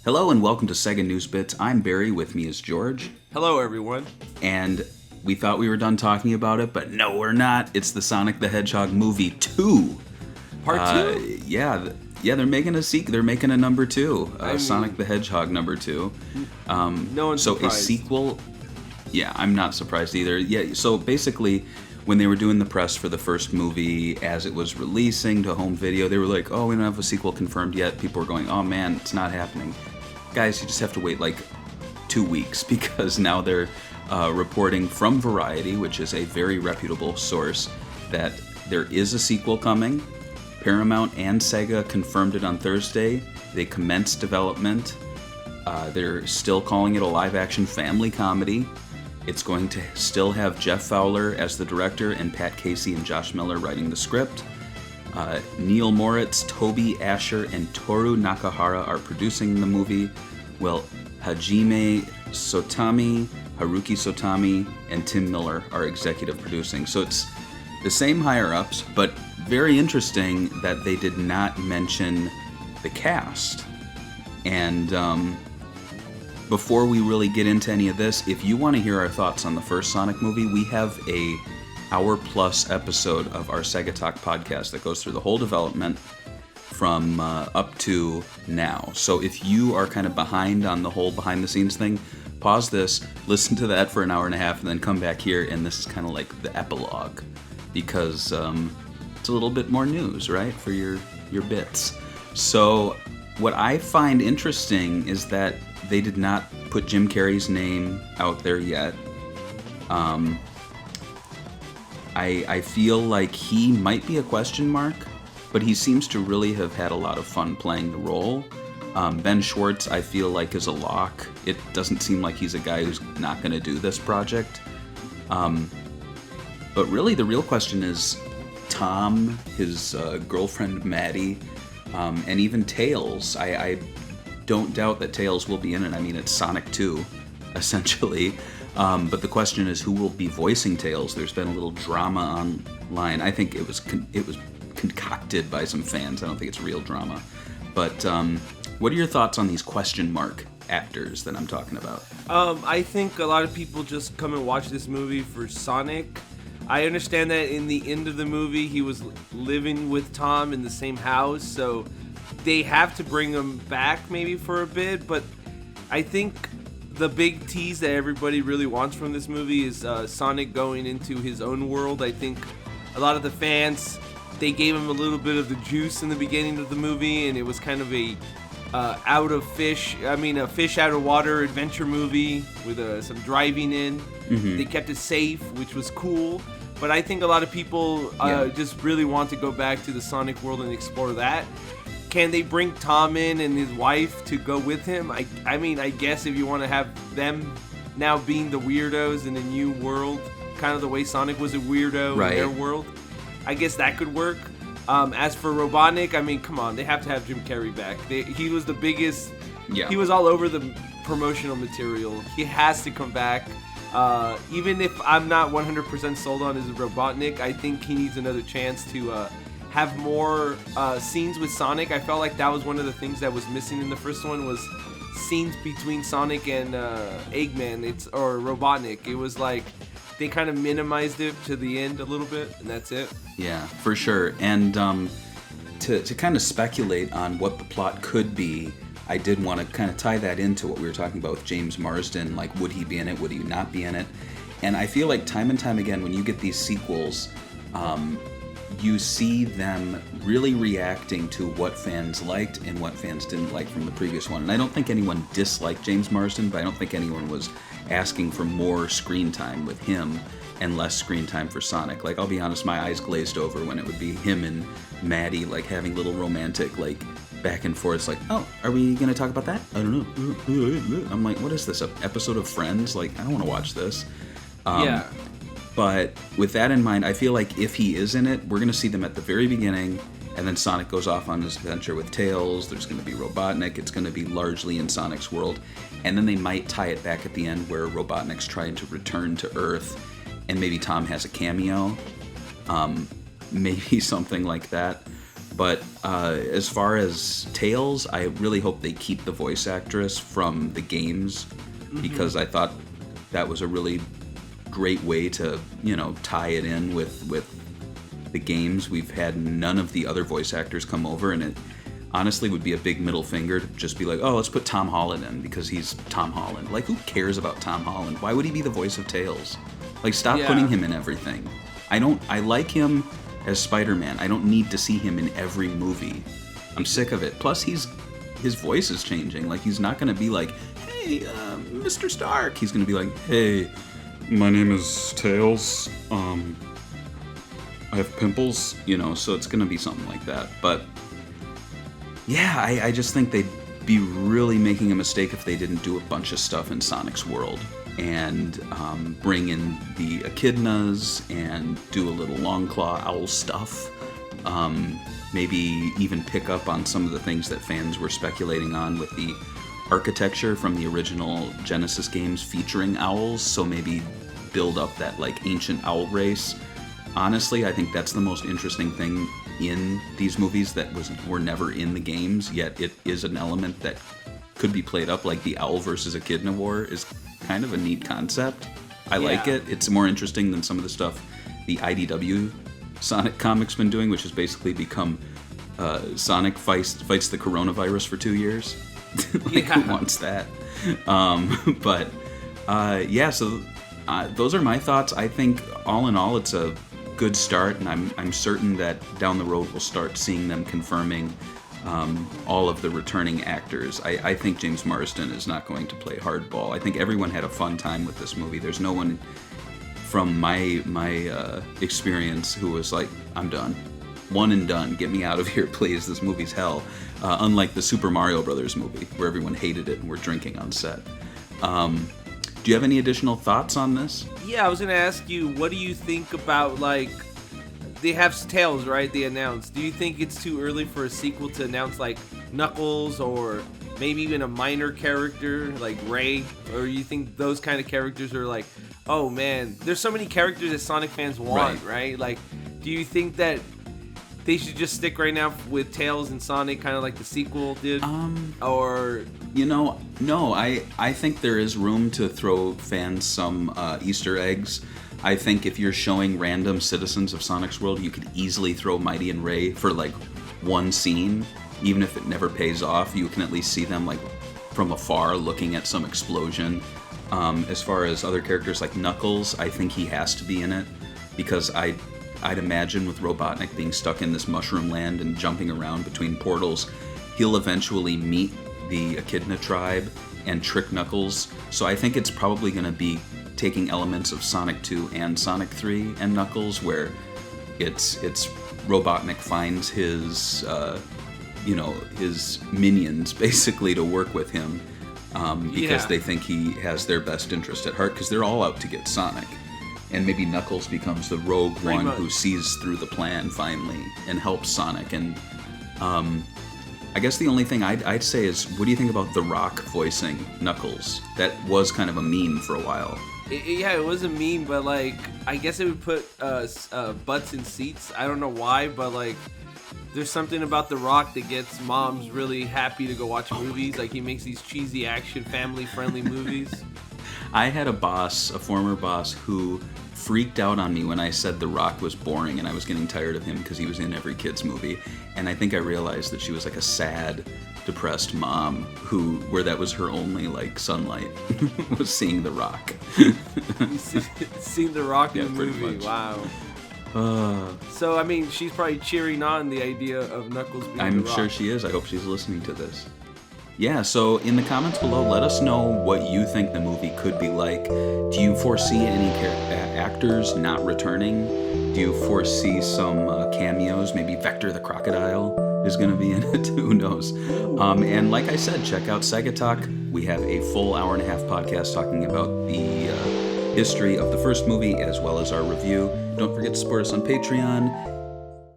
Hello and welcome to Sega News Bits. I'm Barry, with me is George. Hello, everyone. And we thought we were done talking about it, but no, we're not. It's the Sonic the Hedgehog movie 2. Part 2? Yeah, they're making a sequel. They're making a number 2, Sonic the Hedgehog number 2. No one's so surprised. A sequel. Yeah, I'm not surprised either. Yeah, so basically, when they were doing the press for the first movie, as it was releasing to home video, they were like, "Oh, we don't have a sequel confirmed yet." People were going, "Oh man, it's not happening." Guys, you just have to wait like 2 weeks because now they're reporting from Variety, which is a very reputable source, that there is a sequel coming. Paramount and Sega confirmed it on Thursday. They commenced development. They're still calling it a live-action family comedy. It's going to still have Jeff Fowler as the director and Pat Casey and Josh Miller writing the script. Neil Moritz, Toby Asher, and Toru Nakahara are producing the movie, while Hajime Sotami, Haruki Sotami, and Tim Miller are executive producing. So it's the same higher-ups, but very interesting that they did not mention the cast. And before we really get into any of this, if you want to hear our thoughts on the first Sonic movie, we have a hour-plus episode of our Sega Talk podcast that goes through the whole development from up to now. So if you are kind of behind on the whole behind-the-scenes thing, pause this, listen to that for an hour and a half, and then come back here, and this is kind of like the epilogue, because it's a little bit more news, right, for your bits. So what I find interesting is that they did not put Jim Carrey's name out there yet. I feel like he might be a question mark, but he seems to really have had a lot of fun playing the role. Ben Schwartz, I feel like, is a lock. It doesn't seem like he's a guy who's not going to do this project. But really, the real question is Tom, his girlfriend Maddie, and even Tails. I don't doubt that Tails will be in it. I mean, it's Sonic 2, essentially. But the question is, who will be voicing Tails? There's been a little drama online. I think it was concocted by some fans. I don't think it's real drama. But what are your thoughts on these question mark actors that I'm talking about? I think a lot of people just come and watch this movie for Sonic. I understand that in the end of the movie, he was living with Tom in the same house, so they have to bring him back maybe for a bit, but I think the big tease that everybody really wants from this movie is Sonic going into his own world. I think a lot of the fans, they gave him a little bit of the juice in the beginning of the movie, and it was kind of a fish out of water adventure movie with some driving in. Mm-hmm. They kept it safe, which was cool. But I think a lot of people just really want to go back to the Sonic world and explore that. Can they bring Tom in and his wife to go with him? I mean, I guess if you want to have them now being the weirdos in a new world, kind of the way Sonic was a weirdo in their world, I guess that could work. As for Robotnik, I mean, come on, they have to have Jim Carrey back. He was the biggest. Yeah. He was all over the promotional material. He has to come back. Even if I'm not 100% sold on his Robotnik, I think he needs another chance to have more scenes with Sonic. I felt like that was one of the things that was missing in the first one, was scenes between Sonic and Eggman or Robotnik. It was like they kind of minimized it to the end a little bit, and that's it. Yeah, for sure. And to kind of speculate on what the plot could be, I did want to kind of tie that into what we were talking about with James Marsden. Like, would he be in it? Would he not be in it? And I feel like time and time again, when you get these sequels, you see them really reacting to what fans liked and what fans didn't like from the previous one. And I don't think anyone disliked James Marsden, but I don't think anyone was asking for more screen time with him and less screen time for Sonic. Like, I'll be honest, my eyes glazed over when it would be him and Maddie, like, having little romantic, like, back and forth. It's like, oh, are we going to talk about that? I don't know. I'm like, what is this, an episode of Friends? Like, I don't want to watch this. Yeah. But with that in mind, I feel like if he is in it, we're going to see them at the very beginning, and then Sonic goes off on his adventure with Tails. There's going to be Robotnik. It's going to be largely in Sonic's world. And then they might tie it back at the end where Robotnik's trying to return to Earth, and maybe Tom has a cameo. Maybe something like that. But as far as Tails, I really hope they keep the voice actress from the games, because I thought that was a really great way to, tie it in with the games. We've had none of the other voice actors come over, and it honestly would be a big middle finger to just be like, oh, let's put Tom Holland in because he's Tom Holland. Like, who cares about Tom Holland? Why would he be the voice of Tails? Like, stop putting him in everything. I like him as Spider-Man. I don't need to see him in every movie. I'm sick of it. Plus, his voice is changing. Like, he's not going to be like, hey, Mr. Stark. He's going to be like, hey, my name is Tails. I have pimples, so it's going to be something like that. But, yeah, I just think they'd be really making a mistake if they didn't do a bunch of stuff in Sonic's world and bring in the echidnas and do a little Longclaw owl stuff. Maybe even pick up on some of the things that fans were speculating on with the architecture from the original Genesis games featuring owls, so maybe build up that like ancient owl race. Honestly, I think that's the most interesting thing in these movies that were never in the games, yet it is an element that could be played up. Like the owl versus echidna war is kind of a neat concept. I like it. It's more interesting than some of the stuff the IDW Sonic comics been doing, which has basically become Sonic fights the coronavirus for 2 years. Who wants that? So those are my thoughts. I think all in all, it's a good start, and I'm certain that down the road we'll start seeing them confirming all of the returning actors. I think James Marsden is not going to play hardball. I think everyone had a fun time with this movie. There's no one from my experience who was like, I'm done. One and done. Get me out of here, please. This movie's hell. Unlike the Super Mario Brothers movie, where everyone hated it and were drinking on set. Do you have any additional thoughts on this? Yeah, I was going to ask you, what do you think about, like, they have Tails, right? They announced. Do you think it's too early for a sequel to announce, like, Knuckles or maybe even a minor character like Ray? Or you think those kind of characters are like, oh, man, there's so many characters that Sonic fans want, right? Like, do you think that they should just stick right now with Tails and Sonic, kind of like the sequel did? Or... no, I think there is room to throw fans some Easter eggs. I think if you're showing random citizens of Sonic's world, you could easily throw Mighty and Ray for like one scene. Even if it never pays off, you can at least see them like from afar looking at some explosion. As far as other characters like Knuckles, I think he has to be in it, because I'd imagine with Robotnik being stuck in this mushroom land and jumping around between portals, he'll eventually meet the Echidna tribe and trick Knuckles. So I think it's probably going to be taking elements of Sonic 2 and Sonic 3 and Knuckles, where it's Robotnik finds his minions basically to work with him because they think he has their best interest at heart, because they're all out to get Sonic. And maybe Knuckles becomes the rogue one who sees through the plan finally and helps Sonic. And I guess the only thing I'd say is, what do you think about The Rock voicing Knuckles? That was kind of a meme for a while. It was a meme, but like, I guess it would put butts in seats. I don't know why, but like, there's something about The Rock that gets moms really happy to go watch movies. Like, he makes these cheesy action, family-friendly movies. I had a former boss, who freaked out on me when I said The Rock was boring and I was getting tired of him because he was in every kid's movie. And I think I realized that she was like a sad, depressed mom where that was her only like sunlight was seeing The Rock. Seeing The Rock in the movie, much. Wow. So, I mean, she's probably cheering on the idea of Knuckles being I'm The Rock. sure she is. I hope she's listening to this. Yeah, so in the comments below, let us know what you think the movie could be like. Do you foresee any actors not returning? Do you foresee some cameos? Maybe Vector the Crocodile is going to be in it. Who knows? And like I said, check out Sega Talk. We have a full hour-and-a-half podcast talking about the history of the first movie, as well as our review. Don't forget to support us on Patreon.